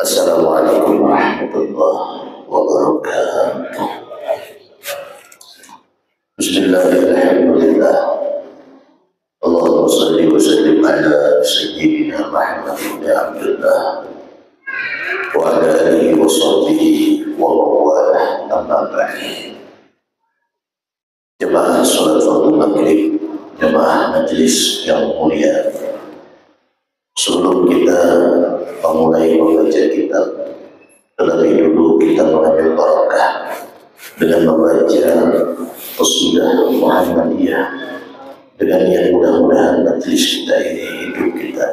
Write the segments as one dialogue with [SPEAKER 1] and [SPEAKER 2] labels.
[SPEAKER 1] Assalamualaikum warahmatullahi wabarakatuh. Bismillahirrahmanirrahim. Allahumma salli wa sallim ala sayyidina Muhammad bin Abdullah wa ala alihi wa sahbihi wa mawalah, amma ba'd. Jemaah salat fardu maghrib, jemaah majlis yang mulia, sebelum kita memulai membaca kitab, terlebih dulu kita mengambil barakah dengan membaca qasidah Muhammadiyah, dengan yang mudah-mudahan majlis kita ini, hidup kita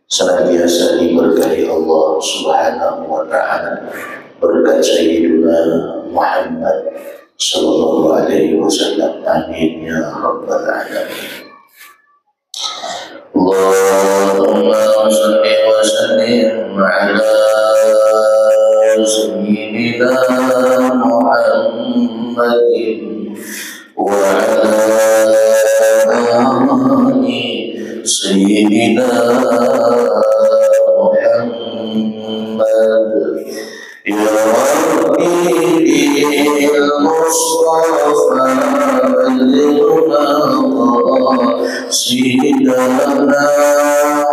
[SPEAKER 1] senantiasa diberkahi Allah Subhanahu wa ta'ala berkat Sayyidina Muhammad sallallahu alaihi wasallam. Amin ya rabbal alamin. Allahumma salli wa sallim ala sayyidina Muhammadin wa ala ali sayyidina Muhammad. Ya Rabbi bil Mustafa ballighna qasidana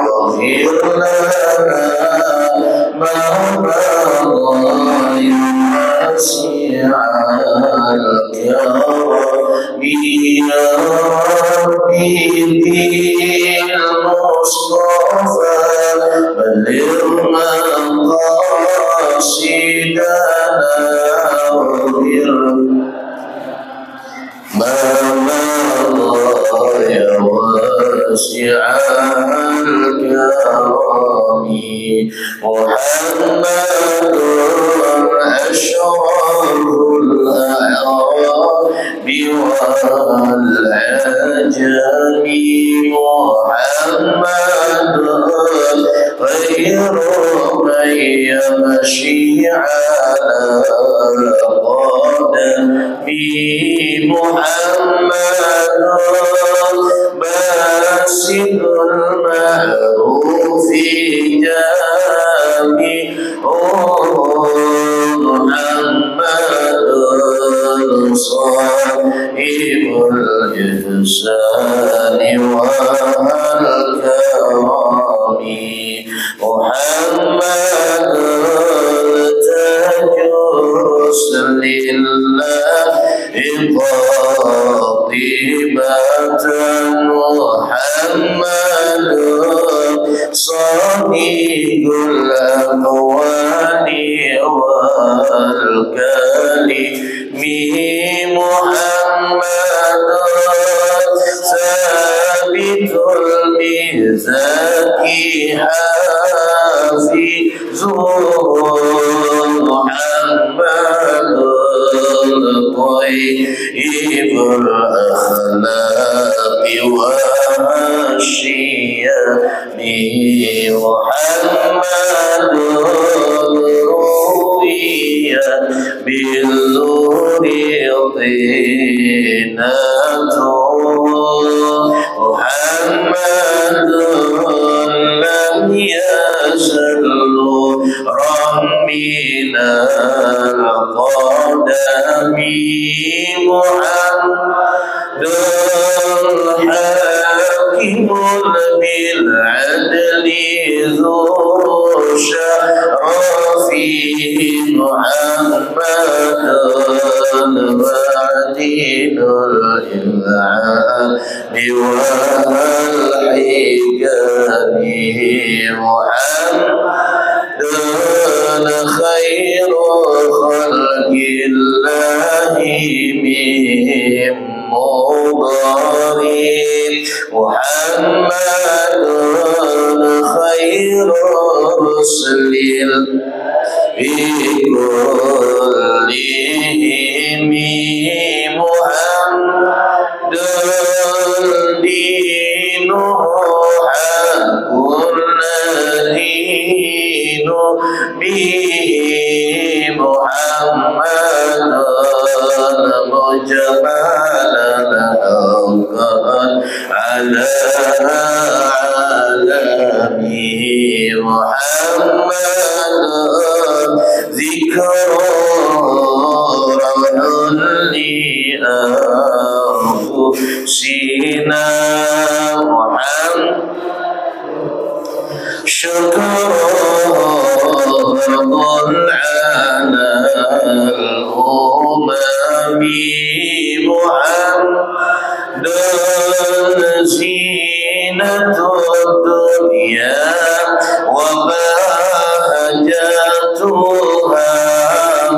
[SPEAKER 1] waghfir lana ma ya wasi'al karami. Ya Rabbi bil Mustafa ballighna qasidana waghfir ma ya wasi'al karami. Muhammadun asyraful a'rabi wal ajami. Muhammadun ghairu man yamshi ala qadami. Muhammadun basidul ma'rufi jami. Muhammadun sahibul ihsani wal karami. Muhammadun tajus lillahi qatibatan. Muhammadun sadiqul aqwali wal kalimi. Muhammadun sabitul mizaki hafizun. Muhammadun tayyibul akhlaqi wa syiyami. Muhammadun ruwiya bil nuri tinatun. Muhammadun lam yazallu rahminal qadami. Muhammadun hakimul bil adli dhu syarafi. Muhammadun ba'dinul il'ani wal hikami. Muhammadun khairu khalqillahi min mudari. Muhammadun khairu rusulil fi kullihim. Muhammadun dinuhu haqqun dinu bihi. Muhammadun mujmalan haqqan ala محمد ذكر لأنفسنا محمد شكر فرض على الأمم محمد زينة الدنيا وبهجتها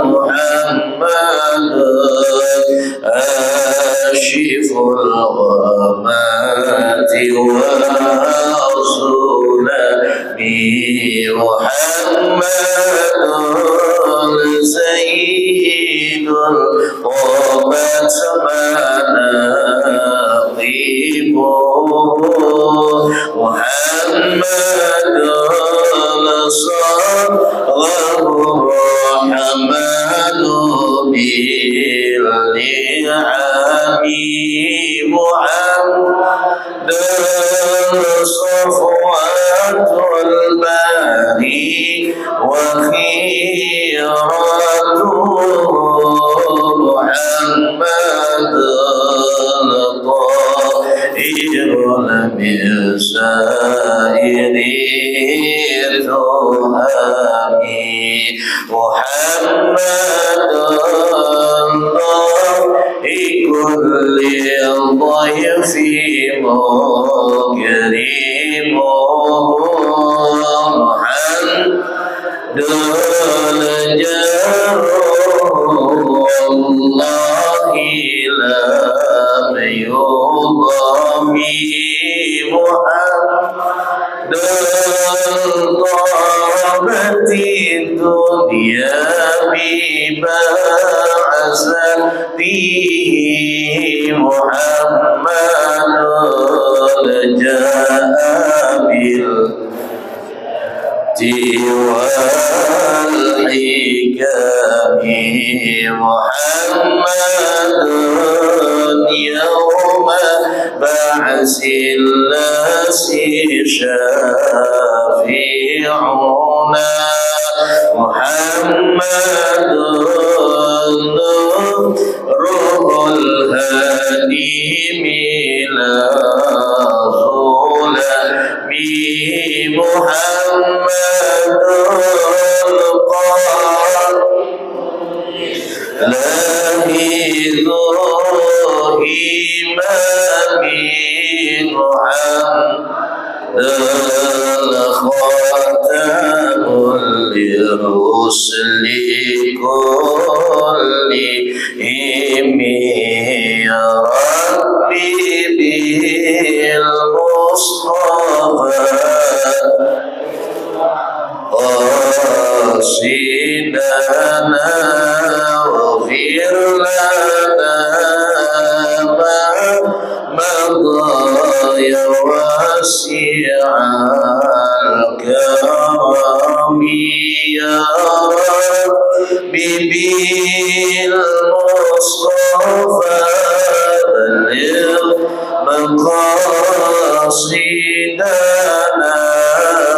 [SPEAKER 1] محمد آشف الغمات والظلم محمد سيد طابت مناقبه محمد صغره الرحمن بالنعم محمد صفوة الباري وخيرته محمد طائر من سائر التهم محمد كل ضيف مكرم محمد جار الله لم يضم محمد طابت الدنيا ببعثته محمد جاء والحكم محمد يوم بعث الناس شافعنا محمد روح الهادي إلى ظلم محمد قال لاهي ذو إمام محمد خاتم للرسل كلهم يا ربي بالمصطفى قاصدنا واغفر لنا ما مضى يا واسع الكرم يا ربي بالمصطفى بلغ مقاصدنا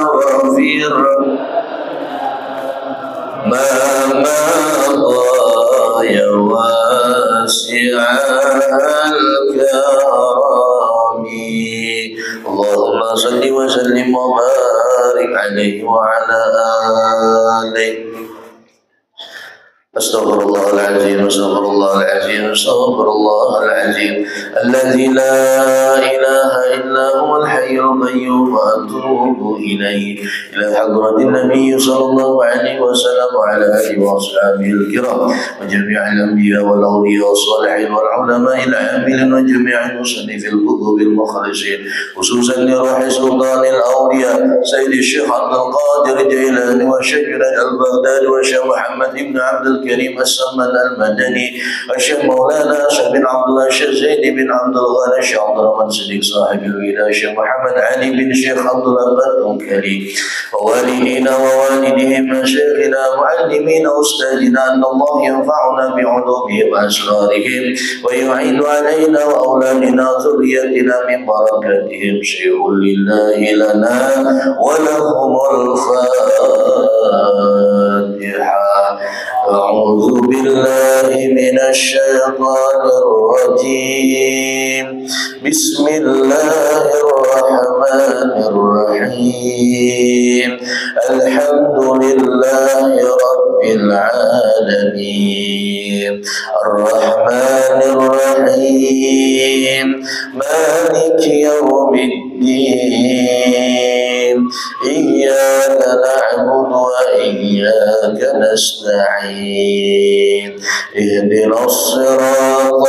[SPEAKER 1] واغفر ما مضى يا واسع الكرم اللهم صل وسلم وبارك عليه وعلى آله أستغفر الله العظيم أستغفر الله العظيم أستغفر الله العظيم الذي لا إله إلا هو الحي القيوم وأتوب إليه إلى حضرة النبي صلى الله عليه وسلم وعلى آله وأصحابه الكرام وجميع الأنبياء والأولياء والصالحين والعلماء العاملين وجميع المصنفين الكتب المخلصين خصوصا لروح سلطان الأولياء سيد الشيخ عبد القادر الجيلاني والشيخ البغدادي والشيخ محمد بن عبد الكريم السمان المدني الشيخ مولانا الشيخ بن عبد الله الشيخ زيد بن عبد الغني الشيخ عبد الرحمن صديق صاحب الولاية الشيخ محمد علي بن شيخ عبد الله الكريم ووالدينا ووالديهم مشايخنا معلمين وأستاذنا أن الله ينفعنا بعلومهم وأسرارهم ويعين علينا وأولادنا ذريتنا من بركاتهم شيء لله لنا ولهم الفاتحة. أعوذ بالله من الشيطان الرجيم بسم الله الرحمن الرحيم الحمد لله رب العالمين الرحمن الرحيم مالك يوم الدين إياك نعبد وإياك نستعين اهدنا الصراط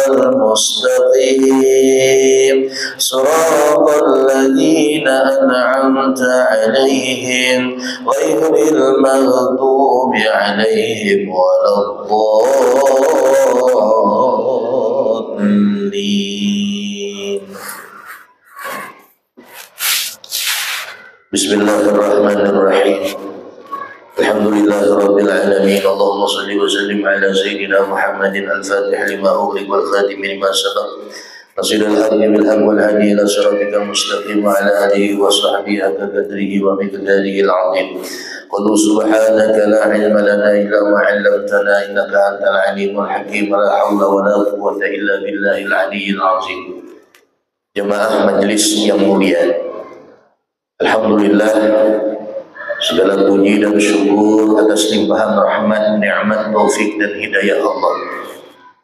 [SPEAKER 1] المستقيم صراط الذين أنعمت عليهم غير المغضوب عليهم ولا الضالين. بسم الله الرحمن الرحيم الحمد لله رب العالمين اللهم صل وسلم على سيدنا محمد الفاتح لما أغلق والخاتم لما سبق نصير الحق بالحق والهدي إلى صراطك المستقيم وعلى آله وصحبه حق قدره ومقداره العظيم. قل سبحانك لا علم لنا إلا ما علمتنا إنك أنت العليم الحكيم لا حول ولا قوة إلا بالله العلي العظيم. Jemaah majelis yang mulia, alhamdulillah segala puji dan syukur atas limpahan rahmat, nikmat, taufik dan hidayah Allah.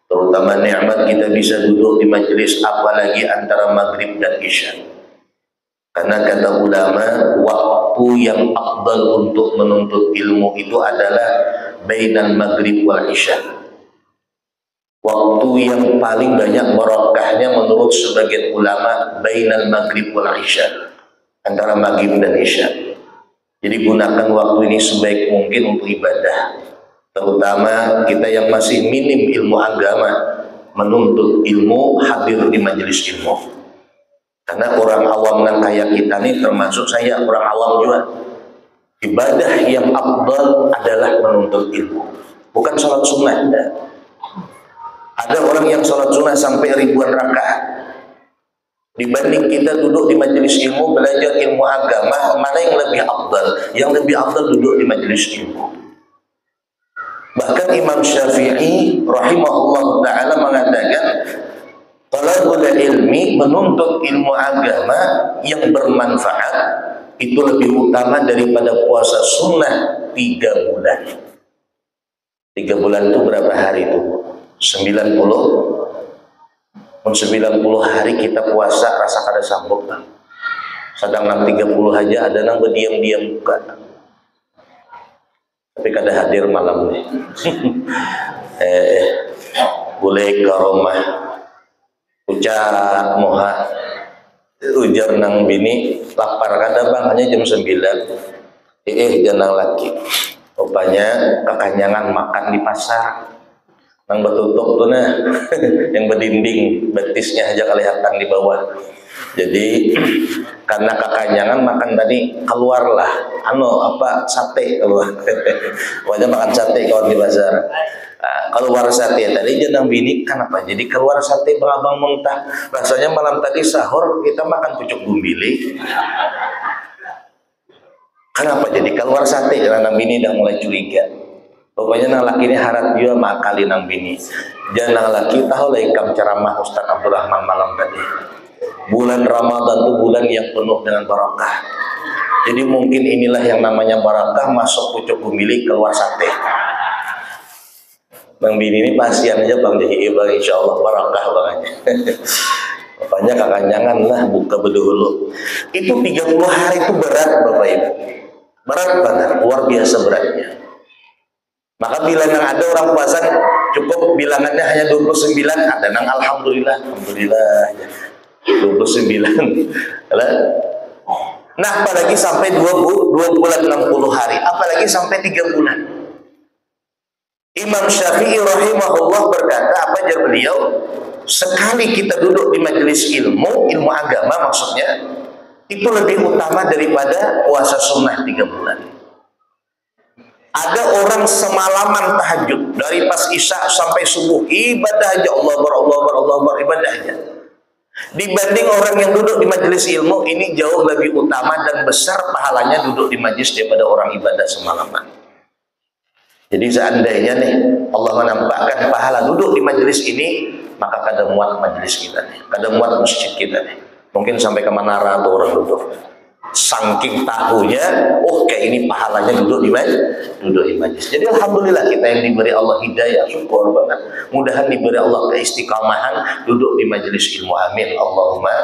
[SPEAKER 1] Terutama nikmat kita bisa duduk di majelis apalagi antara maghrib dan isya. Karena kata ulama, waktu yang afdal untuk menuntut ilmu itu adalah bainal maghrib wal isya. Waktu yang paling banyak barokahnya menurut sebagian ulama bainal maghrib wal isya, antara maghrib dan isya. Jadi gunakan waktu ini sebaik mungkin untuk ibadah. Terutama kita yang masih minim ilmu agama, menuntut ilmu, hadir di majelis ilmu. Karena orang awam yang kayak kita nih, termasuk saya orang awam juga, ibadah yang afdal adalah menuntut ilmu, bukan sholat sunnah. Ada orang yang sholat sunnah sampai ribuan rakaat. Dibanding kita duduk di majelis ilmu belajar ilmu agama, mana yang lebih afdal? Yang lebih afdal duduk di majelis ilmu. Bahkan Imam Syafi'i rahimahullah ta'ala mengatakan, talabul ilmi, menuntut ilmu agama yang bermanfaat itu lebih utama daripada puasa sunnah 3 bulan. 3 bulan itu berapa hari itu? 90 hari kita puasa rasa kada sambung kan. Sedang 30 aja ada nang berdiam-diam buka. Tapi kada hadir malam nih. Boleh ke rumah ucap moha ujar nang bini lapar kada bang, hanya jam 9. Jangan laki. Rupanya kekanyangan makan di pasar. Nang betutup tuh nah, yang berdinding, betisnya aja kelihatan di bawah. Jadi karena kekanyangan makan tadi, keluarlah sate keluar. Wajah makan sate kawan di pasar. Keluar sate tadi jenang bini kenapa? Jadi keluar sate abang muntah. Rasanya malam tadi sahur kita makan pucuk bumbili. Kenapa jadi keluar sate? Karena bini udah mulai curiga. Pokoknya nang laki ini harap juga makali nang bini. Jangan laki tahu laikam ceramah Ustaz Abdurrahman malam tadi. Bulan Ramadan itu bulan yang penuh dengan barakah. Jadi mungkin inilah yang namanya barakah, masuk pucuk bumili keluar sate. Bang bini ini pasien aja bang, jadi bang insya Allah barakah bangannya. Pokoknya jangan lah buka bedulu. Itu 30 hari itu berat Bapak Ibu. Berat banget, luar biasa beratnya. Maka bila yang ada orang puasa cukup bilangannya hanya 29, ada nang alhamdulillah 29. Nah apalagi sampai 2 bulan 60 hari, apalagi sampai 3 bulan. Imam Syafi'i rahimahullah berkata, apa ajar beliau? Sekali kita duduk di majelis ilmu agama maksudnya, itu lebih utama daripada puasa sunnah 3 bulan. Ada orang semalaman tahajud dari pas isya sampai subuh, ibadah aja, Allah Akbar, ibadah aja. Dibanding orang yang duduk di majelis ilmu, ini jauh lebih utama dan besar pahalanya duduk di majelis daripada orang ibadah semalaman. Jadi seandainya nih Allah menampakkan pahala duduk di majelis ini, maka kada muat majelis kita nih, kada muat masjid kita nih. Mungkin sampai ke Manara tuh orang duduk. Saking tahunya, oh kayak ini pahalanya duduk di majelis. Jadi alhamdulillah kita yang diberi Allah hidayah, syukur banget. Mudahan diberi Allah keistiqamahan duduk di majelis ilmu, amin Allahumma.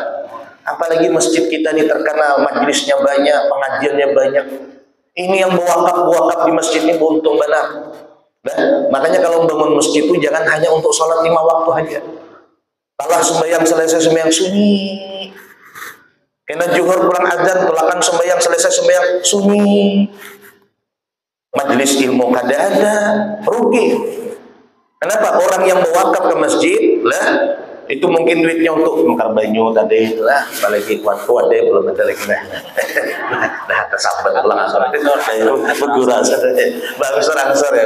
[SPEAKER 1] Apalagi masjid kita ini terkenal, majelisnya banyak, pengajiannya banyak. Ini yang berwakaf di masjid ini beruntung benar. Nah, makanya kalau membangun masjid itu jangan hanya untuk sholat 5 waktu aja. Kalau sembahyang selesai sembahyang sunyi, kena juhur pulang azan, tolakan sembahyang selesai sembahyang sunyi. Majelis ilmu kada ada, rugi. Kenapa? Orang yang berwakaf ke masjid lah, itu mungkin duitnya untuk mekar banyu tadi lah, apalagi kuat deh belum ada lagi nah tersambat pulang asal itu bergurau bagus rangsor ya.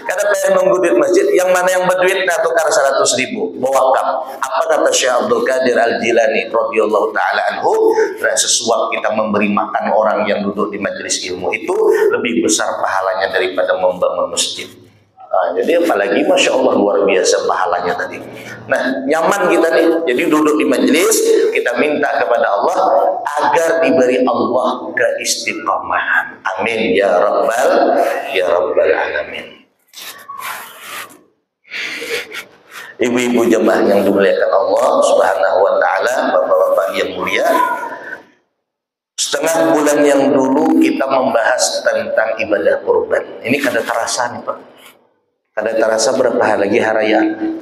[SPEAKER 1] Karena pengen nunggu duit masjid, yang mana yang berduit nah tukar 100.000 mewakaf. Apa kata Syekh Abdul Qadir Al-Jilani radhiyallahu taala anhu, nah, sesuap kita memberi makan orang yang duduk di majelis ilmu itu lebih besar pahalanya daripada membangun masjid. Nah, jadi apalagi Masya Allah luar biasa pahalanya tadi. Nah, nyaman kita nih, jadi duduk di majelis, kita minta kepada Allah agar diberi Allah keistiqomahan. Amin ya rabbal alamin. Ibu-ibu jemaah yang dimuliakan Allah Subhanahu wa taala, bapak-bapak yang mulia, setengah bulan yang dulu kita membahas tentang ibadah kurban. Ini kada terasa nih Pak. Kada terasa berapa hari lagi harayaan?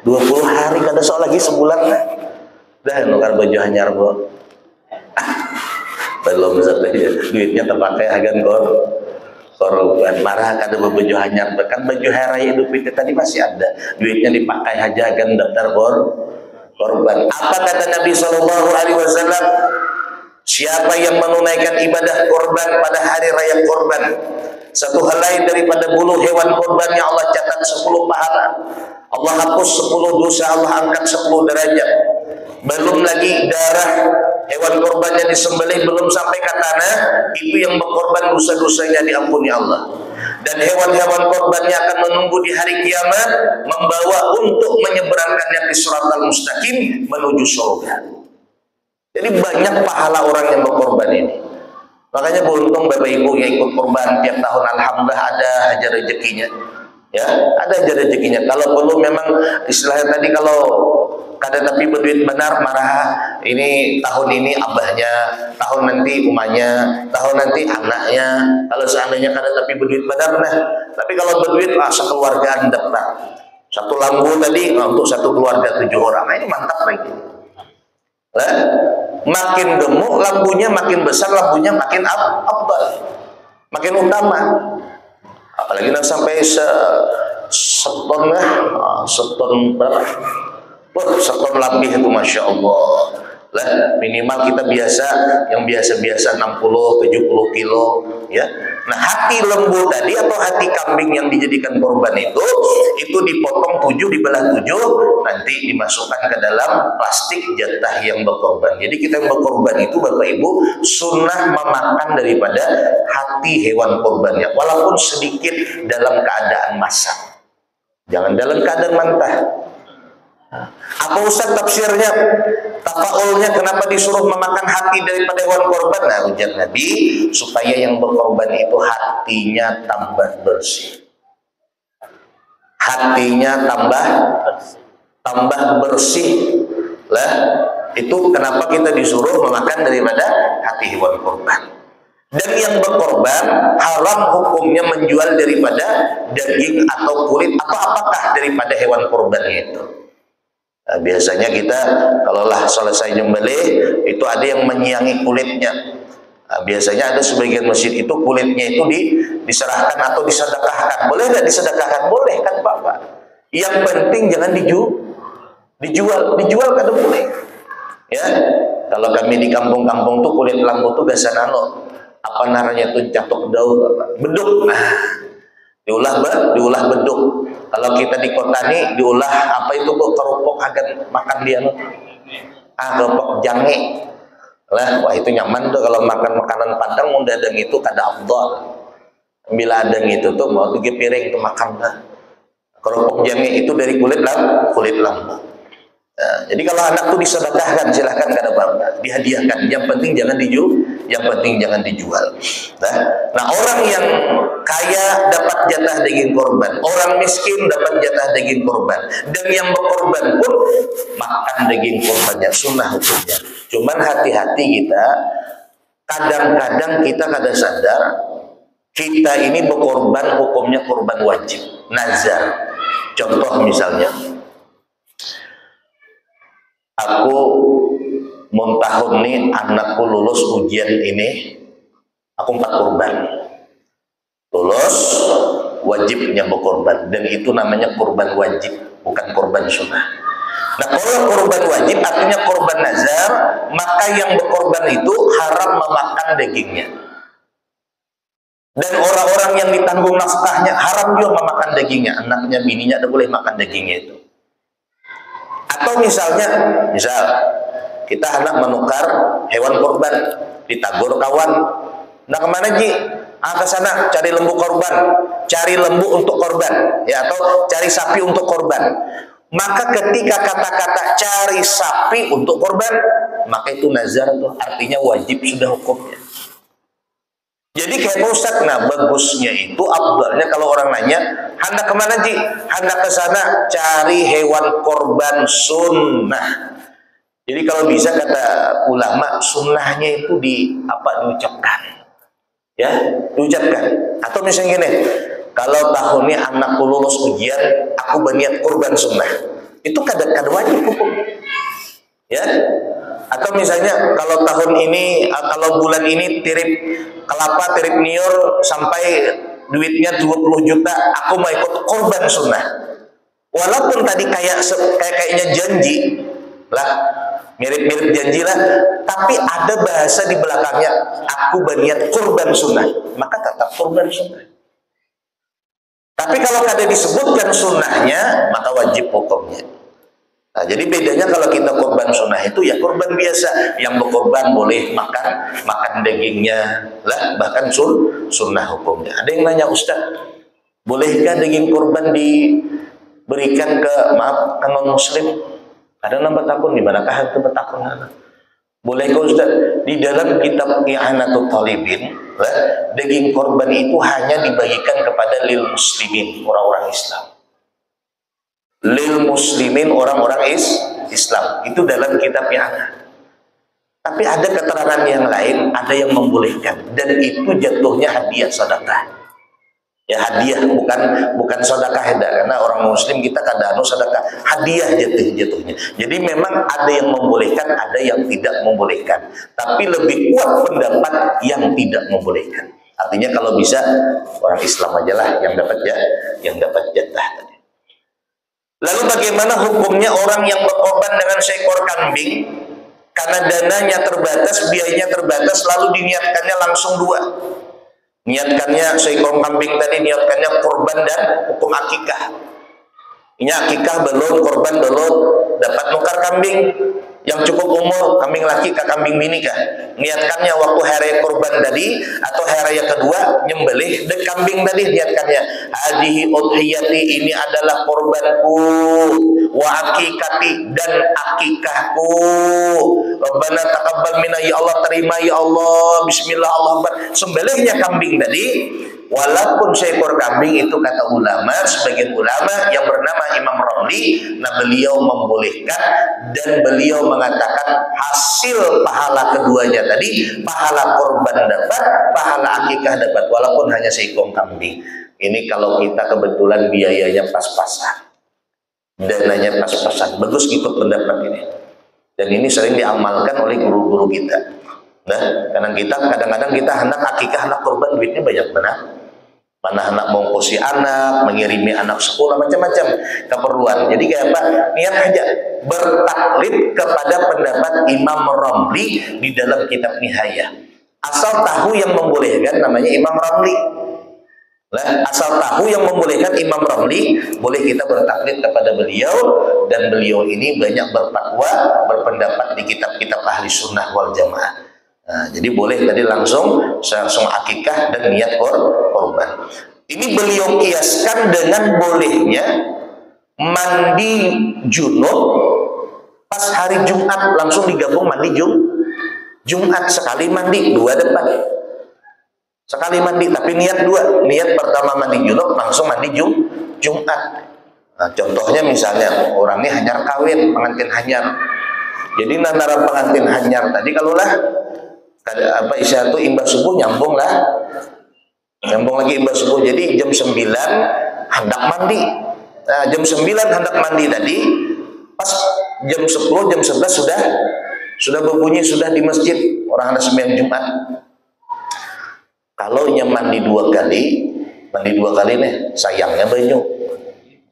[SPEAKER 1] 20 hari, kada soal lagi sebulan lah. Dah nukar baju hanyar bo. Belum sampai duitnya terpakai agan korban marah kada baju hanyar. Kan baju hari hidup kita tadi masih ada. Duitnya dipakai aja agan daftar korban. Apa kata Nabi SAW? Siapa yang menunaikan ibadah korban pada hari raya korban, satu helai daripada bulu hewan korbannya Allah catat 10 pahala. Allah hapus 10 dosa, Allah angkat 10 derajat. Belum lagi darah hewan korbannya disembelih, belum sampai ke tanah, itu yang berkorban dosa-dosanya diampuni Allah. Dan hewan-hewan korbannya akan menunggu di hari kiamat, membawa untuk menyeberangkannya di Shiratal Mustaqim menuju surga. Jadi banyak pahala orang yang berkorban ini. Makanya beruntung Bapak Ibu yang ikut korban tiap tahun, alhamdulillah ada aja rezekinya. Ya, ada aja rezekinya. Kalau perlu memang istilahnya tadi, kalau kada tapi berduit benar marah, ini tahun ini abahnya, tahun nanti umahnya, tahun nanti anaknya. Kalau seandainya kada tapi berduit benar nah. Tapi kalau berduit sekeluargaan dapat. Satu lampu tadi untuk satu keluarga 7 orang. Nah, ini mantap lagi. Lah, makin gemuk lampunya, makin besar lampunya, makin abal, makin utama. Apalagi nanti sampai seton lah, seton berapa? Seton lebih itu Masya Allah. Lah, minimal kita biasa, yang biasa-biasa 60-70 kilo, ya. Nah, hati lembu tadi atau hati kambing yang dijadikan korban itu dipotong 7, dibelah 7, nanti dimasukkan ke dalam plastik jatah yang berkorban. Jadi kita yang berkorban itu Bapak Ibu sunnah memakan daripada hati hewan korbannya, walaupun sedikit dalam keadaan masak. Jangan dalam keadaan mentah. Apa Ustaz tafsirnya, tafaulnya kenapa disuruh memakan hati daripada hewan korban? Nah, ujar Nabi, supaya yang berkorban itu hatinya tambah bersih. Hatinya tambah bersih. Lah, itu kenapa kita disuruh memakan daripada hati hewan korban. Dan yang berkorban haram hukumnya menjual daripada daging atau kulit atau apakah daripada hewan korbannya itu. Nah, biasanya kita kalaulah selesai nyembelih itu ada yang menyiangi kulitnya. Nah, biasanya ada sebagian masjid itu kulitnya itu diserahkan atau disedekahkan. Boleh nggak disedekahkan? Boleh kan Pak? Yang penting jangan dijual kada boleh. Ya, kalau kami di kampung-kampung tuh kulit lampu tuh biasa apa namanya tuh catok daun, beduk. Nah, diulah beduk. Kalau kita di kota nih diulah apa itu kerupuk agar makan dia kerupuk jange. Lah, wah itu nyaman tuh kalau makan makanan Padang mau dadang itu kada afdal. Bila adang itu tuh mau 3 piring tuh makan lah. Kerupuk jange itu dari kulit lampu. Nah, jadi kalau anak tuh disedekahkan silahkan kada apa-apa, dihadiahkan. Yang penting jangan dijual. Nah, orang yang kaya dapat jatah daging korban, orang miskin dapat jatah daging korban, dan yang berkorban pun makan daging korbannya, sunnah hukumnya. Cuman hati-hati kita, kadang-kadang kita kada sadar kita ini berkorban hukumnya korban wajib, nazar. Contoh misalnya, aku mau tahun nih anakku lulus ujian ini, aku 4 korban. Lulus wajibnya berkorban, dan itu namanya korban wajib, bukan korban sunnah. Nah, kalau korban wajib artinya korban nazar, maka yang berkorban itu haram memakan dagingnya. Dan orang-orang yang ditanggung nafkahnya haram juga memakan dagingnya, anaknya, bininya tidak boleh makan dagingnya itu. Atau misal kita hendak menukar hewan korban, ditagur kawan, nah kemana Ji? Ke sana cari lembu korban, cari lembu untuk korban, ya, atau cari sapi untuk korban. Maka ketika kata-kata cari sapi untuk korban, maka itu nazar tuh, artinya wajib sudah hukumnya. Jadi kayak Ustaz, nah bagusnya itu, abdalnya kalau orang nanya, hendak kemana Ji? Hendak ke sana cari hewan korban sunnah. Jadi kalau bisa kata ulama, sunnahnya itu diucapkan, ya, diucapkan. Atau misalnya gini, kalau tahun ini anakku lulus ujian, aku berniat korban sunnah, itu kada wajib hukum, ya. Atau misalnya kalau tahun ini, kalau bulan ini tirip kelapa, tirip niur sampai duitnya 20 juta, aku mau ikut korban sunnah. Walaupun tadi kayaknya janji lah, mirip-mirip janji lah, tapi ada bahasa di belakangnya, aku berniat korban sunnah, maka tetap korban sunnah. Tapi kalau kada disebutkan sunnahnya, maka wajib hukumnya. Nah, jadi bedanya kalau kita korban sunnah itu ya korban biasa, yang berkorban boleh makan dagingnya lah, bahkan sunnah hukumnya. Ada yang nanya, Ustaz, bolehkah daging korban diberikan ke non muslim? Ada nambah takun, di manakah itu bertakun? Bolehkah Ustaz? Di dalam kitab I'anatul Talibin, daging korban itu hanya dibagikan kepada lil muslimin, orang-orang Islam. Lil muslimin, orang-orang Islam, itu dalam kitab I'anah. Tapi ada keterangan yang lain, ada yang membolehkan, dan itu jatuhnya hadiah sedekah. Ya, hadiah, bukan sedekah, karena orang muslim kita kada sedekah, hadiah jatuhnya. Jadi memang ada yang membolehkan, ada yang tidak membolehkan. Tapi lebih kuat pendapat yang tidak membolehkan. Artinya kalau bisa orang Islam aja lah yang dapat jatah tadi. Lalu bagaimana hukumnya orang yang berkorban dengan seekor kambing karena dananya terbatas, biayanya terbatas, lalu diniatkannya langsung 2. Niatkannya seekor kambing tadi, niatkannya korban dan hukum akikah. Ini akikah belum, korban belum, dapat nukar kambing yang cukup umur, kambing laki ke kambing bini kah? Niatkannya waktu hari korban tadi atau hari yang kedua nyembelih dan kambing tadi, niatkannya hadihi udhiyati, ini adalah korbanku, wa akikati, dan akikahku. Rabbana taqabbal minna, ya Allah terima ya Allah, bismillah, Allah akbar. Sembelihnya kambing tadi, walaupun seekor kambing itu kata ulama, sebagian ulama yang bernama Imam Ramli, nah beliau membolehkan dan beliau mengatakan hasil pahala keduanya tadi, pahala korban dapat, pahala akikah dapat, walaupun hanya seekor kambing. Ini kalau kita kebetulan biayanya pas-pasan, dananya pas-pasan, bagus gitu pendapat ini. Dan ini sering diamalkan oleh guru-guru kita. Nah, kadang-kadang kita hendak akikah, anak korban, duitnya banyak benar. Mana anak mau kosi anak, mengirimi anak sekolah, macam-macam keperluan. Jadi kayak apa? Niat aja bertaklid kepada pendapat Imam Ramli di dalam kitab Nihayah. Asal tahu yang membolehkan namanya Imam Ramli. Nah, asal tahu yang membolehkan Imam Ramli, boleh kita bertaklid kepada beliau, dan beliau ini banyak berfatwa, berpendapat di kitab-kitab ahli sunnah wal jamaah. Nah, jadi boleh tadi langsung akikah dan niat korban. Ini beliau kiaskan dengan bolehnya mandi junub pas hari Jumat, langsung digabung mandi Jumat, sekali mandi, 2 depan. Sekali mandi tapi niat 2. Niat pertama mandi junub, langsung mandi Jumat. Nah, contohnya misalnya orangnya hanyar kawin, pengantin hanyar. Jadi nantara pengantin hanyar tadi kalau lah isya itu imbas subuh nyambung lagi imbas subuh, jadi jam 9 hendak mandi. Nah, jam 9 hendak mandi tadi, pas jam 10 jam 11 sudah berbunyi, sudah di masjid orang ada sembahyang Jumat. Kalau mandi 2 kali nih, sayangnya banyu.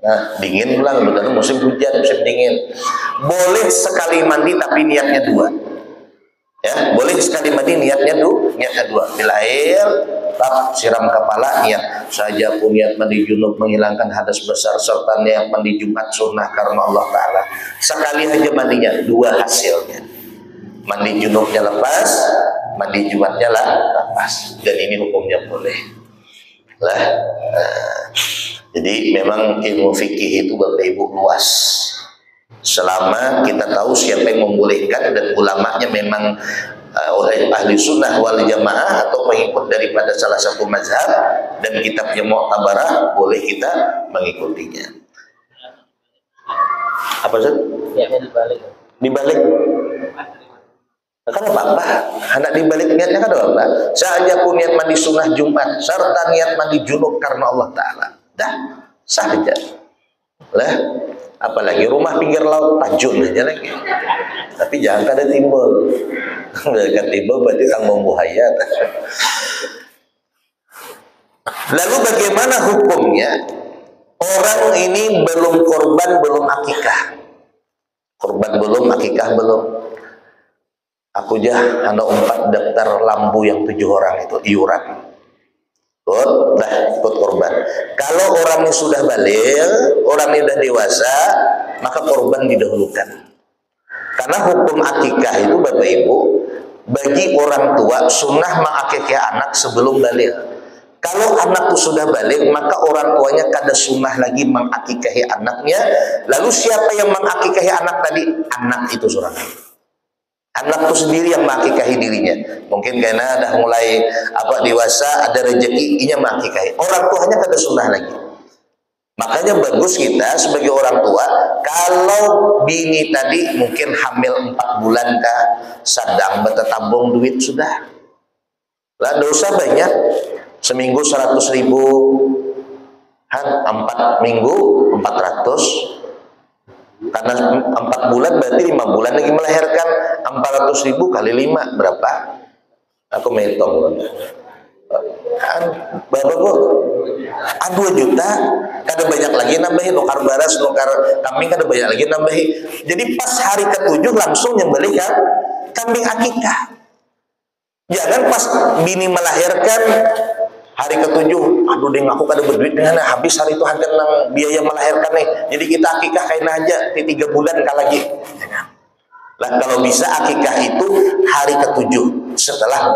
[SPEAKER 1] Nah, dingin pula, betul musim hujan, musim dingin. Boleh sekali mandi tapi niatnya 2. Ya, boleh sekali mandi niatnya 2. Bila air, siram kepala, niat saja pun niat mandi junub menghilangkan hadas besar serta niat mandi Jumat sunnah karena Allah Ta'ala. Sekali aja mandinya, 2 hasilnya. Mandi junubnya lepas, mandi Jumatnya lepas, dan ini hukumnya boleh. Jadi memang ilmu fikih itu Bapak Ibu luas. Selama kita tahu siapa yang membolehkan dan ulamanya memang oleh ahli sunnah wal jamaah atau pengikut daripada salah satu mazhab dan kitabnya mu'tabarah, boleh kita mengikutinya. Apa sih? Ya, dibalik. Kan apa-apa, hendak dibalik niatnya kan apa-apa. Saja pun niat mandi sunnah Jumat serta niat mandi junub karena Allah Ta'ala, dah sah aja lah. Apalagi rumah pinggir laut, tajun aja lagi. Tapi jangan kada timbul. Kada timbul berarti tanggung buhaya. Lalu bagaimana hukumnya orang ini belum korban, belum akikah? Korban belum, akikah belum. Aku jah anda 4 daftar lampu yang 7 orang itu iuran. Ikut korban. Kalau orangnya sudah balik, orangnya sudah dewasa, maka korban didahulukan. Karena hukum akikah itu Bapak Ibu, bagi orang tua sunnah mengakikah anak sebelum balik. Kalau anak itu sudah balik, maka orang tuanya kada sunnah lagi mengakikahi anaknya. Lalu siapa yang mengakikahi anak tadi? Anak itu seorang. Anak itu sendiri yang mengakikahi dirinya. Mungkin karena dah mulai dewasa, ada rezeki, inya mengakikahi. Orang tuanya kada sunnah lagi. Makanya bagus kita sebagai orang tua, kalau bini tadi mungkin hamil 4 bulan kah, sedang bertetambung duit sudah. Lah dosa banyak. Seminggu 100.000, 4 minggu 400. Karena 4 bulan berarti 5 bulan lagi melahirkan, 400.000 kali 5 berapa? Aku menghitung. Berapa Bu? 2 juta. Kada banyak lagi nambahin, nukar baras, nukar kambing kada banyak lagi nambahin. Jadi pas hari ke-7 langsung nyembelih kan kambing akikah. Jangan pas bini melahirkan hari ke-7, aduh deng aku kada berduit dengan habis hari itu hampir nang biaya melahirkan nih. Jadi kita akikah kain aja di 3 bulan lagi. Lah kalau bisa akikah itu hari ke-7 setelah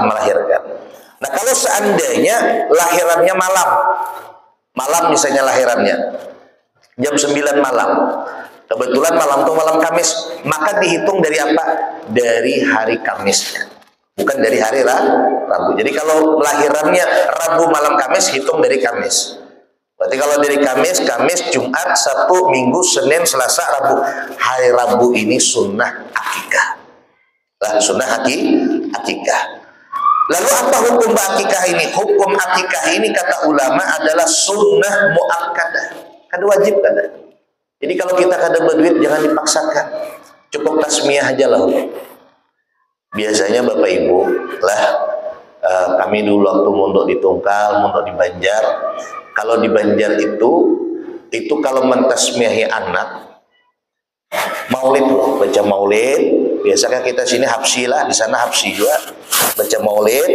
[SPEAKER 1] melahirkan. Nah kalau seandainya lahirannya malam misalnya lahirannya jam 9 malam, kebetulan malam itu malam Kamis, maka dihitung dari apa? Dari hari Kamisnya, bukan dari hari Rabu. Jadi kalau lahirannya Rabu malam Kamis, hitung dari Kamis. Berarti kalau dari Kamis, Jumat, Sabtu, Minggu, Senin, Selasa, Rabu. Hari Rabu ini sunnah akikah. Lah sunnah akikah. Lalu apa hukum akikah ini? Hukum akikah ini kata ulama adalah sunnah muakkadah. Kada wajib kada. Jadi kalau kita kada berduit jangan dipaksakan. Cukup tasmiyah aja lah. Biasanya Bapak Ibu lah, kami dulu waktu mondok di Tungkal, mondok di Banjar. Kalau di Banjar itu kalau mentasmiahi anak, maulid loh, baca maulid. Biasanya kita sini hapsi lah, di sana hapsi juga, baca maulid.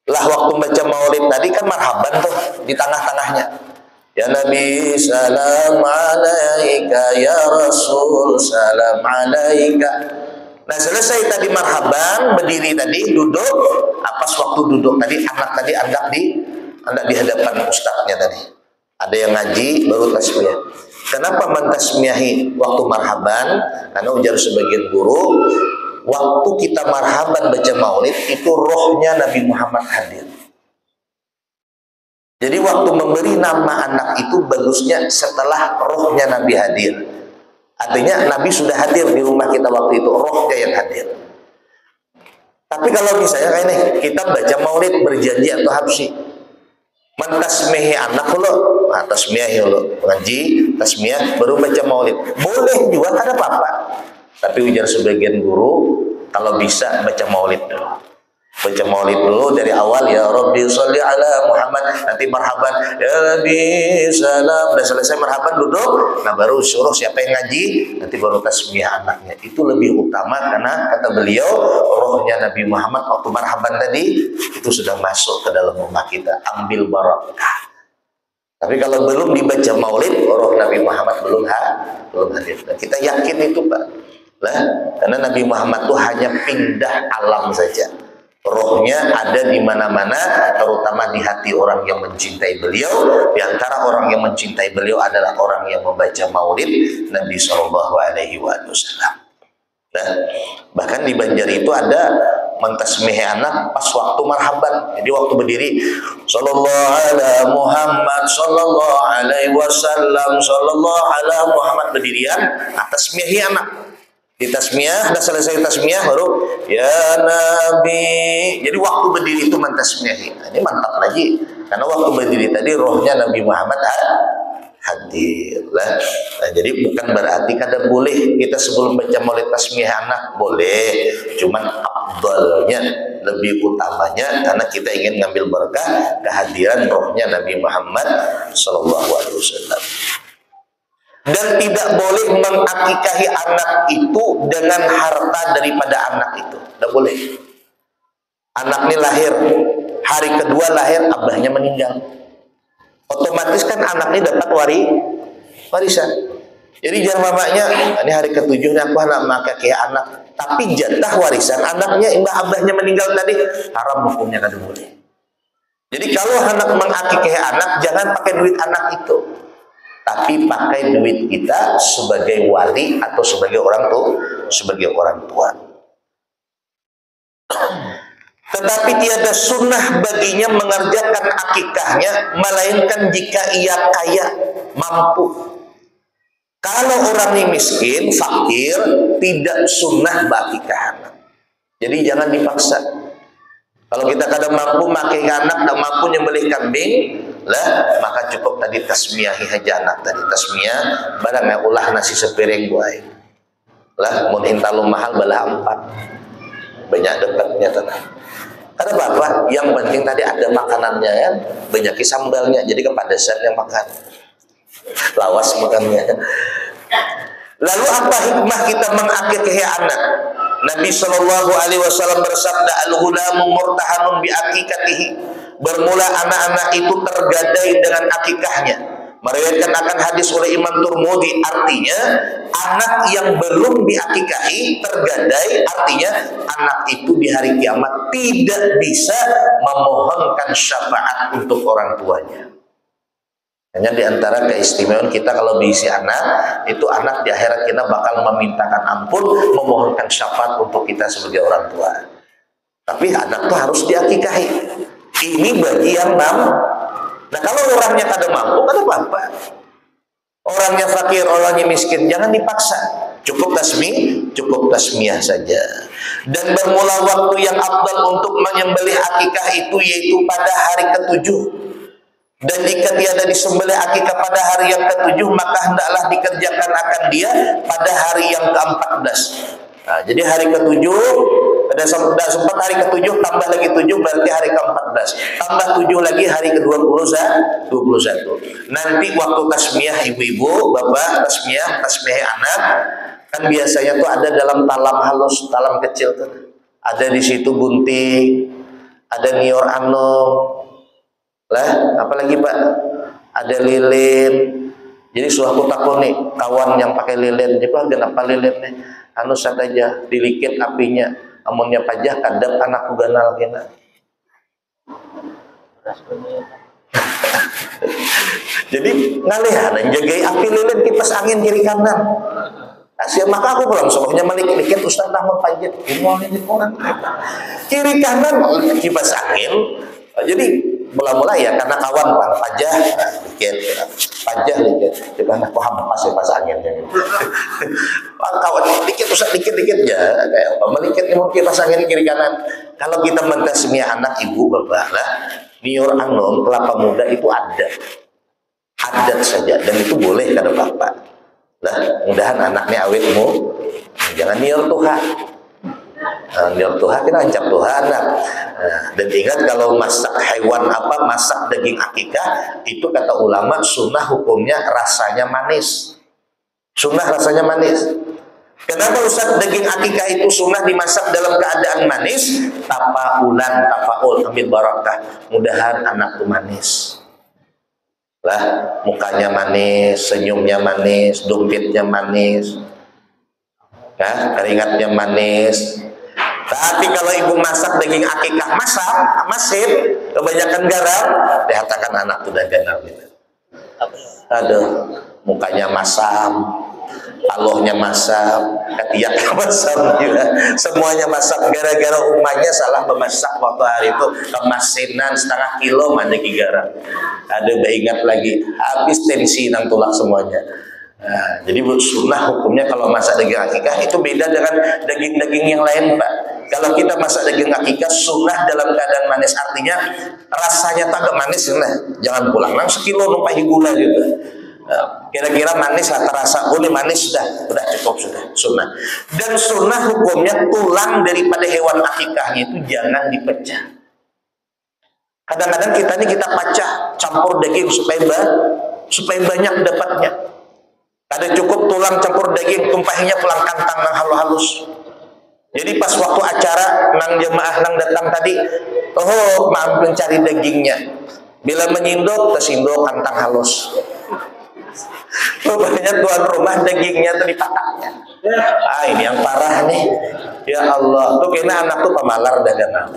[SPEAKER 1] Lah waktu baca maulid tadi kan marhaban tuh di tengah-tengahnya. Ya Nabi salam alaika, ya Rasul salam alaika. Nah selesai tadi marhaban, berdiri tadi, duduk. Pas waktu duduk tadi, anak tadi anak di hadapan ustadznya tadi. Ada yang ngaji baru tasmiyah. Kenapa mentasmiyahi waktu marhaban? Karena ujar sebagian guru, waktu kita marhaban baca maulid itu rohnya Nabi Muhammad hadir. Jadi waktu memberi nama anak itu bagusnya setelah rohnya Nabi hadir. Artinya Nabi sudah hadir di rumah kita waktu itu, rohnya yang hadir. Tapi kalau misalnya kayak ini, kita baca maulid berjanji atau hapsi, mentasmihi anak lo, nah, tasmiyahi lo, ngaji, tasmiyah, baru baca maulid. Boleh juga, ada apa-apa. Tapi ujar sebagian guru, kalau bisa baca maulid dulu. Baca maulid dulu dari awal, ya Rabbi sholli ala Muhammad, nanti marhaban, ya Nabi salam, udah selesai marhaban duduk, nah baru suruh siapa yang ngaji, nanti baru tasmiyah anaknya. Itu lebih utama karena kata beliau, rohnya Nabi Muhammad waktu marhaban tadi itu sudah masuk ke dalam rumah kita, ambil barakah. Tapi kalau belum dibaca maulid, roh Nabi Muhammad belum hadir. Dan kita yakin itu Pak, lah, karena Nabi Muhammad itu hanya pindah alam saja. Rohnya ada di mana-mana, terutama di hati orang yang mencintai beliau. Di antara orang yang mencintai beliau adalah orang yang membaca maulid Nabi Shallallahu Alaihi Wasallam. Nah, bahkan di Banjar itu ada mentasmihi anak pas waktu marhaban. Jadi waktu berdiri, Sallallahu ala Muhammad, Sallallahu Alaihi Wasallam, Sallallahu ala Muhammad, berdirian atas tasmihi anak. Di tasmiyah, udah selesai tasmiyah baru ya Nabi. Jadi waktu berdiri itu mentasmiyahi. Nah, ini mantap lagi karena waktu berdiri tadi rohnya Nabi Muhammad hadir lah. Nah, jadi bukan berarti kadang boleh kita sebelum baca maulid tasmiyah anak, boleh. Cuman afdalnya, lebih utamanya karena kita ingin ngambil berkah kehadiran rohnya Nabi Muhammad sallallahu alaihi wasallam. Dan tidak boleh mengakikahi anak itu dengan harta daripada anak itu. Tidak boleh. Anak ini lahir, hari kedua lahir, abahnya meninggal. Otomatis kan anak ini dapat warisan. Jadi jangan mamanya, ini hari ketujuhnya aku anak mengakikahi anak. Tapi jatah warisan anaknya, abahnya meninggal tadi, haram hukumnya, tidak boleh. Jadi kalau anak mengakikahi anak, jangan pakai duit anak itu. Tapi pakai duit kita sebagai wali atau sebagai orang tua. Tetapi tiada sunnah baginya mengerjakan akikahnya, melainkan jika ia kaya, mampu. Kalau orang ini miskin, fakir, tidak sunnah bakikah anak. Jadi jangan dipaksa. Kalau kita kadang mampu makai anak, tak mampu nyembelih kambing, lah maka cukup tadi tasmiyahi aja anak tadi, tasmiyah barang yang ulah nasi sepiring buai lah, mun intalu mahal balah 4 banyak dekatnya tanah. Ada apa-apa, yang penting tadi ada makanannya kan, banyak sambalnya, jadi kepedesan yang makan, lawas makannya. Lalu apa hikmah kita mengakikahi anak? Nabi Shallallahu Alaihi Wasallam bersabda, al-ghulamu murtahanun bi akikatihi. Bermula anak-anak itu tergadai dengan akikahnya. Meriwayatkan akan hadis oleh Imam Turmudi, artinya anak yang belum diakikahi tergadai, artinya anak itu di hari kiamat tidak bisa memohonkan syafaat untuk orang tuanya. Hanya diantara keistimewaan kita kalau diisi anak, itu anak di akhirat kita bakal memintakan ampun, memohonkan syafaat untuk kita sebagai orang tua. Tapi anak itu harus diakikahi. Ini bagi yang mampu. Nah kalau orangnya kada mampu, kada apa-apa. Orangnya fakir, orangnya miskin, jangan dipaksa. Cukup tasmiyah saja. Dan bermula waktu yang afdal untuk menyembelih akikah itu yaitu pada hari ke-7. Dan jika tiada disembelih akikah pada hari yang ke-7, maka hendaklah dikerjakan akan dia pada hari yang ke-14. Nah, jadi hari ke-7 ada sempat hari ke-7 tambah lagi 7 berarti hari ke-14. Tambah 7 lagi hari ke-21. Nanti waktu tasmiyah ibu-ibu, bapak tasmiyah anak kan biasanya tuh ada dalam talam halus, talam kecil tuh. Ada di situ gunting, ada nior anom. Lah, apalagi Pak? Ada lilin. Jadi suatu takut nih kawan yang pakai lilin, "Pak, kenapa lilin nih?" Anu saja dilikit apinya, amunnya pajah kadap anak ganal kena. Jadi ngalihan jagai api lilin kipas angin kiri kanan. Asyik maka aku pulang soalnya melikit Ustaz Ahmad Pajit. Kiri kanan kipas angin. Jadi mula-mula ya karena kawan Pak pajah dikit pajah dikit karena paham pas anginnya kawan dikit Ustaz dikit ya kayak apa melikit mungkin kipas angin kiri kanan. Kalau kita mentasmiyah anak ibu bapak lah niur anom kelapa muda itu adat saja dan itu boleh kata bapak lah mudahan anaknya awetmu jangan niur Tuhan. Niur Tuhan kita ancap Tuhan. Nah, dan ingat kalau masak hewan apa masak daging akikah itu kata ulama sunnah hukumnya rasanya manis. Sunnah rasanya manis. Kenapa Ustaz daging akikah itu sunnah dimasak dalam keadaan manis? Tafaul ambil barakah. Mudahan anak itu manis. Lah mukanya manis, senyumnya manis, dompetnya manis. Ya, keringatnya manis. Tapi kalau ibu masak daging akikah masif, kebanyakan garam, dikatakan anak sudah gagal gitu. Aduh, mukanya masam, palohnya masam, ketiaknya masam juga. Semuanya masam gara-gara umahnya salah memasak waktu hari itu kemasinan setengah kilo mandeki garam. Ada ingat lagi, habis tensi nang tulak semuanya. Nah, jadi sunnah hukumnya kalau masak daging akikah itu beda dengan daging-daging yang lain Pak. Kalau kita masak daging akikah sunnah dalam keadaan manis artinya rasanya tak manis lah. Jangan pulang nang sekilo numpai gula juga. Kira-kira manis lah terasa ini manis sudah cukup sudah sunnah. Dan sunnah hukumnya tulang daripada hewan akikahnya itu jangan dipecah. Kadang-kadang kita pecah campur daging supaya banyak dapatnya. Ada cukup tulang campur daging, tumpahinya pulang kantang nang halus. Jadi pas waktu acara nang jemaah nang datang tadi, maaf mencari dagingnya. Bila menyindok, tersindok kantang halus. Rupanya tuan rumah dagingnya tuh dipataknya. Ini yang parah nih. Ya Allah, tuh kena anak tuh pemalar dagangan.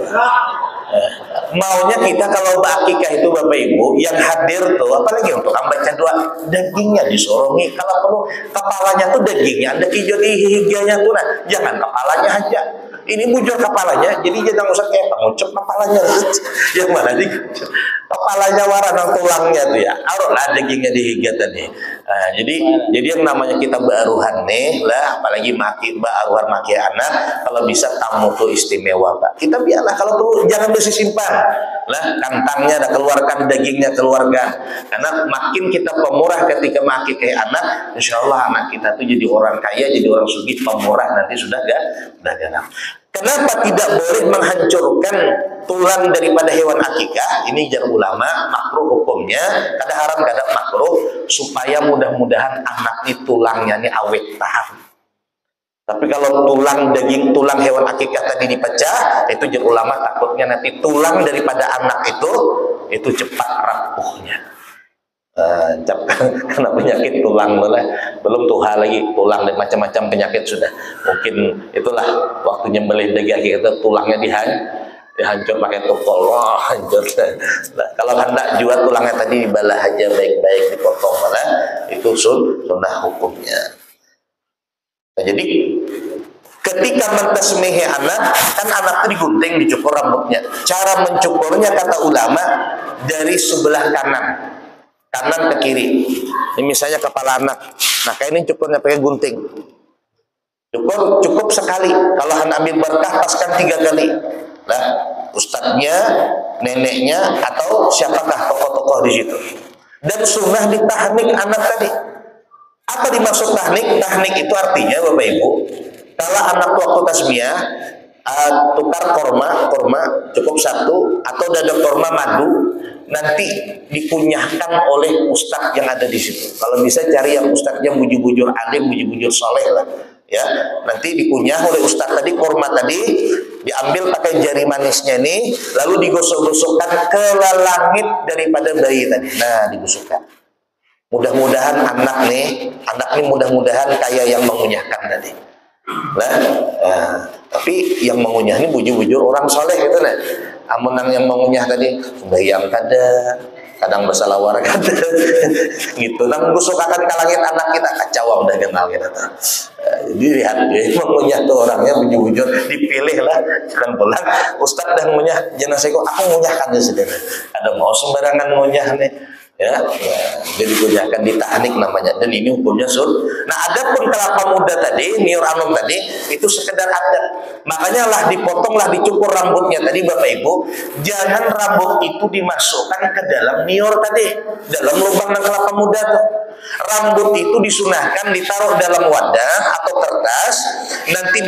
[SPEAKER 1] Maunya kita kalau akikah itu Bapak Ibu yang hadir tuh apalagi untuk baca doa dagingnya disorongi kalau perlu kepalanya tuh dagingnya ada hijau di higanya tuh nah jangan kepalanya aja ini bujur kepalanya jadi jangan usah kayak pengucap kepalanya yang mana sih kepalanya warna tulangnya tuh ya arolah dagingnya di higa tadi. Nah, jadi yang namanya kita baruhan nih lah apalagi baruhan maki anak kalau bisa tamu tuh istimewa Pak kita biarlah kalau perlu jangan disimpan lah kantangnya ada keluarkan dagingnya keluarkan karena makin kita pemurah ketika maki kayak anak insya Allah anak kita tuh jadi orang kaya jadi orang sugih pemurah nanti sudah ganap. Kenapa tidak boleh menghancurkan tulang daripada hewan akikah? Ini jar ulama makruh hukumnya, kada haram kada makruh supaya mudah-mudahan anak ini tulangnya ini awet tahan. Tapi kalau tulang hewan akikah tadi dipecah, itu jar ulama takutnya nanti tulang daripada anak itu cepat rapuhnya. Karena penyakit tulang belum tuha lagi tulang dan macam-macam penyakit sudah mungkin itulah waktu nyembelih daging itu tulangnya dihancur pakai tukul hancur. Nah, kalau hendak jual tulangnya tadi dibalah aja baik-baik dipotong malah itu sunnah hukumnya. Nah, jadi ketika mentasmihi anak kan anak itu digunting dicukur rambutnya cara mencukurnya kata ulama dari sebelah kanan ke kiri. Ini misalnya kepala anak. Nah, kayak ini cukurnya pakai gunting. Cukup sekali. Kalau hendak ambil berkah paskan 3 kali. Nah, ustadznya, neneknya atau siapakah tokoh-tokoh di situ. Dan sunnah ditahnik anak tadi. Apa dimaksud tahnik? Tahnik itu artinya Bapak Ibu, Kalau anak waktu tasmiyah tukar korma cukup satu atau dadar korma madu, nanti dikunyahkan oleh ustadz yang ada di situ. Kalau bisa cari yang ustadznya bujur-bujur alim, bujur-bujur soleh lah, ya. Nanti dikunyah oleh ustadz tadi korma tadi, diambil pakai jari manisnya ini, lalu digosok-gosokkan ke langit daripada bayi tadi. Nah, digosokkan. Mudah-mudahan anak nih mudah-mudahan kayak yang mengunyahkan tadi. Tapi yang mengunyah ini bujur-bujur orang soleh gitu nah. Amunang yang mengunyah tadi sembahyang kadang bersalawar gitu. Nang gusukakan ke langit anak kita kacau udah kenal kita. Jadi lihat dia mengunyah tuh orangnya bujur-bujur dipilih lah kan pulang ustadz dan mengunyah jenazah aku mengunyahkan sendiri. Ada mau sembarangan mengunyah nih. Ya, jadi dikunyahkan di tahnik namanya, dan ini hukumnya Nah, adapun kelapa muda tadi, niur anom tadi, itu sekedar adat. Makanya lah dipotonglah, dicukur rambutnya tadi, Bapak Ibu. Jangan rambut itu dimasukkan ke dalam niur tadi, dalam lubang kelapa muda tuh. Rambut itu disunahkan ditaruh dalam wadah atau kertas, nanti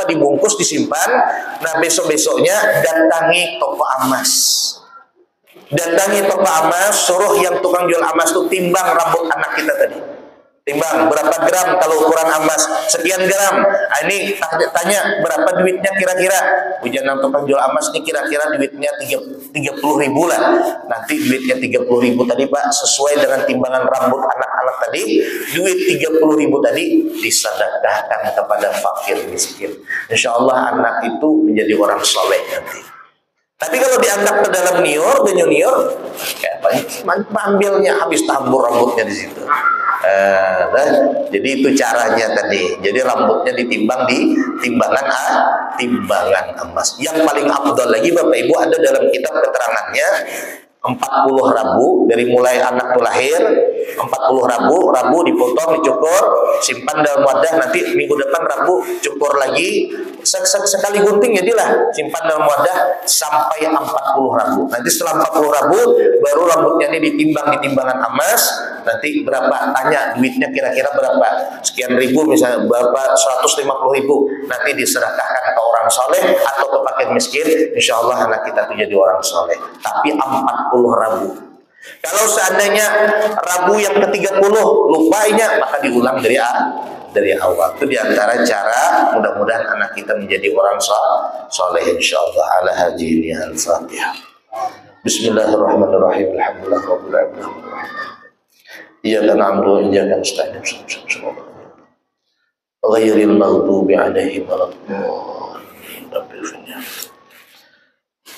[SPEAKER 1] dibungkus, disimpan. Nah, besok-besoknya datangi toko emas. Datangi toko emas, suruh yang tukang jual emas itu timbang rambut anak kita tadi. Timbang berapa gram kalau ukuran emas, sekian gram. Nah, ini tanya berapa duitnya kira-kira. Ujian tukang jual emas ini kira-kira duitnya 30.000 lah. Nanti duitnya 30.000 tadi Pak, sesuai dengan timbangan rambut anak-anak tadi, duit 30.000 tadi disedekahkan kepada fakir miskin. Insya Allah anak itu menjadi orang soleh nanti. Tapi kalau diangkat ke dalam niur, kayak apa? Ambilnya habis tambur rambutnya di situ. Jadi itu caranya tadi. Jadi rambutnya ditimbang di timbangan emas. Yang paling afdal lagi Bapak Ibu ada dalam kitab keterangannya 40 rabu dari mulai anak itu lahir, 40 rabu dipotong, dicukur, simpan dalam wadah, nanti minggu depan rabu cukur lagi, sekali gunting jadilah, simpan dalam wadah sampai 40 rabu. Nanti setelah 40 rabu baru rambutnya ini ditimbang di timbangan emas. Nanti berapa, tanya duitnya kira-kira berapa, sekian ribu misalnya, berapa 150.000, nanti disedekahkan ke orang soleh atau ke fakir miskin. Insya Allah anak kita itu jadi orang soleh. Tapi 40 rabu. Kalau seandainya rabu yang ke-30 lupainya, maka diulang dari awal. Itu diantara cara mudah-mudahan anak kita menjadi orang soleh insyaallah. Ala hadhihi al-Fatihah. Bismillahirrahmanirrahim. Alhamdulillahirabbil alamin. Iyyaka na'budu wa iyyaka nasta'in. Ghairil maghdubi 'alaihim waladdallin.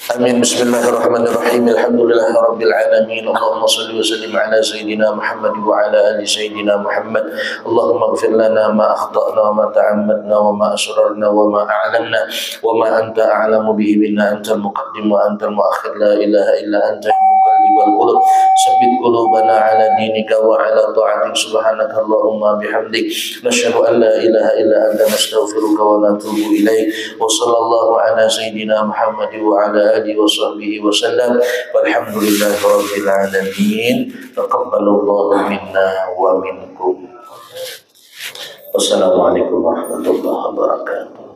[SPEAKER 1] Amin. Bismillahirrahmanirrahim. Alhamdulillahirabbil alamin. Allahumma shalli wa sallim ala sayyidina Muhammad wa ala ali sayyidina Muhammad. Allahumma ighfir lana ma akhtana wa ma ta'ammadna wa ma asrarna wa ma a'lanna wa ma anta a'lamu bihi minna, antal muqaddim wa antal muakhir, la ilaha illa anta muqallibal qulub, sabbit qulubana ala dinika wa ala ta'atik. Subhanaka Allahumma bihamdik, nashhadu an la ilaha illa anta, nastaghfiruka wa natubu ilaik. Wa sallallahu ala sayyidina Muhammad wa ala alihi wa sahbihi wa sallam. Walhamdulillahi rabbil alamin. Taqabbalallahu minna wa minkum. Wassalamualaikum warahmatullahi wabarakatuh.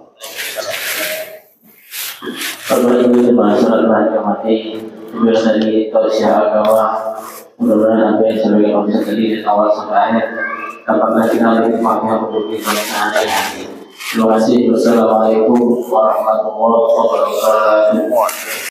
[SPEAKER 2] Kalau ini masalah mati dari tausiah agama, mudah-mudahan apa yang sebagai konsep tadi dari awal sampai akhir dapatlah kita lebih paham untuk kita sehari-hari. Terima kasih. Wassalamualaikum warahmatullahi wabarakatuh.